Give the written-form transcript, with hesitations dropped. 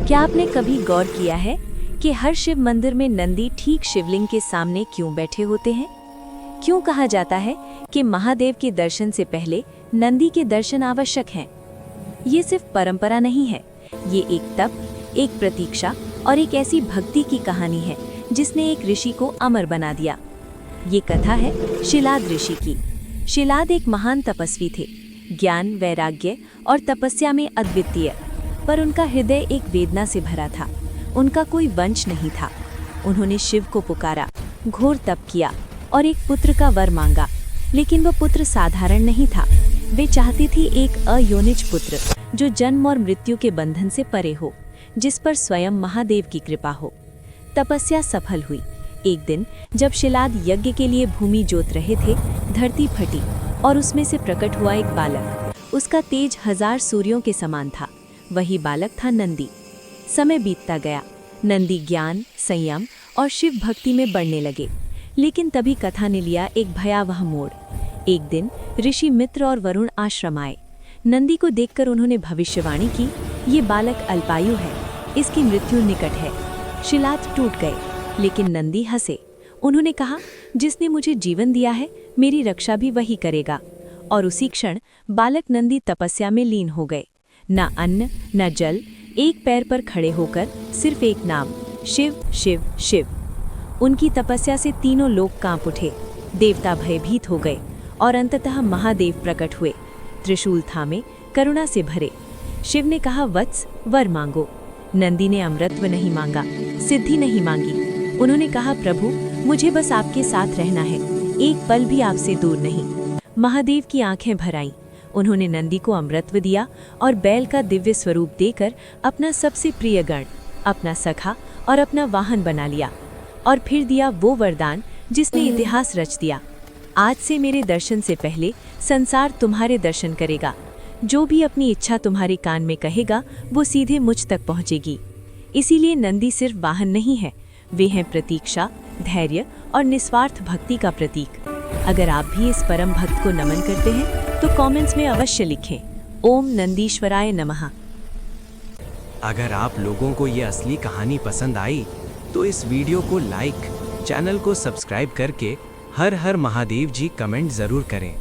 क्या आपने कभी गौर किया है कि हर शिव मंदिर में नंदी ठीक शिवलिंग के सामने क्यों बैठे होते हैं? क्यों कहा जाता है कि महादेव के दर्शन से पहले नंदी के दर्शन आवश्यक हैं? ये सिर्फ परंपरा नहीं है, ये एक तप, एक प्रतीक्षा और एक ऐसी भक्ति की कहानी है जिसने एक ऋषि को अमर बना दिया। ये कथा है शिलाद ऋषि की। शिलाद एक महान तपस्वी थे, ज्ञान, वैराग्य और तपस्या में अद्वितीय, पर उनका हृदय एक वेदना से भरा था। उनका कोई वंश नहीं था। उन्होंने शिव को पुकारा, घोर तप किया और एक पुत्र का वर मांगा, लेकिन वह पुत्र साधारण नहीं था। वे चाहती थी एक अयोनिज पुत्र जो जन्म और मृत्यु के बंधन से परे हो, जिस पर स्वयं महादेव की कृपा हो। तपस्या सफल हुई। एक दिन जब शिलाद यज्ञ के लिए भूमि जोत रहे थे, धरती फटी और उसमें से प्रकट हुआ एक बालक। उसका तेज 1000 सूर्यों के समान था। वही बालक था नंदी। समय बीतता गया। नंदी ज्ञान, संयम और शिव भक्ति में बढ़ने लगे, लेकिन तभी कथा ने लिया एक भयावह मोड़। एक दिन ऋषि मित्र और वरुण आश्रम आए। नंदी को देखकर उन्होंने भविष्यवाणी की, ये बालक अल्पायु है, इसकी मृत्यु निकट है। शिलाद टूट गए, लेकिन नंदी हंसे। उन्होंने कहा, जिसने मुझे जीवन दिया है, मेरी रक्षा भी वही करेगा। और उसी क्षण बालक नंदी तपस्या में लीन हो गए। न अन्न न जल, एक पैर पर खड़े होकर सिर्फ एक नाम, शिव शिव शिव। उनकी तपस्या से तीनों लोग कांप उठे। देवता भयभीत हो गए और अंततः महादेव प्रकट हुए, त्रिशूल थामे, करुणा से भरे। शिव ने कहा, वत्स, वर मांगो। नंदी ने अमृतत्व नहीं मांगा, सिद्धि नहीं मांगी। उन्होंने कहा, प्रभु, मुझे बस आपके साथ रहना है, एक पल भी आपसे दूर नहीं। महादेव की आंखें भर आईं। उन्होंने नंदी को अमृतत्व दिया और बैल का दिव्य स्वरूप देकर अपना सबसे प्रिय गण, अपना सखा और अपना वाहन बना लिया। और फिर दिया वो वरदान जिसने इतिहास रच दिया, आज से मेरे दर्शन से पहले संसार तुम्हारे दर्शन करेगा। जो भी अपनी इच्छा तुम्हारे कान में कहेगा, वो सीधे मुझ तक पहुंचेगी। इसीलिए नंदी सिर्फ वाहन नहीं है, वे हैं प्रतीक्षा, धैर्य और निस्वार्थ भक्ति का प्रतीक। अगर आप भी इस परम भक्त को नमन करते हैं तो कमेंट्स में अवश्य लिखें, ओम नंदीश्वराय नमः। अगर आप लोगों को ये असली कहानी पसंद आई तो इस वीडियो को लाइक, चैनल को सब्सक्राइब करके हर हर महादेव जी कमेंट जरूर करें।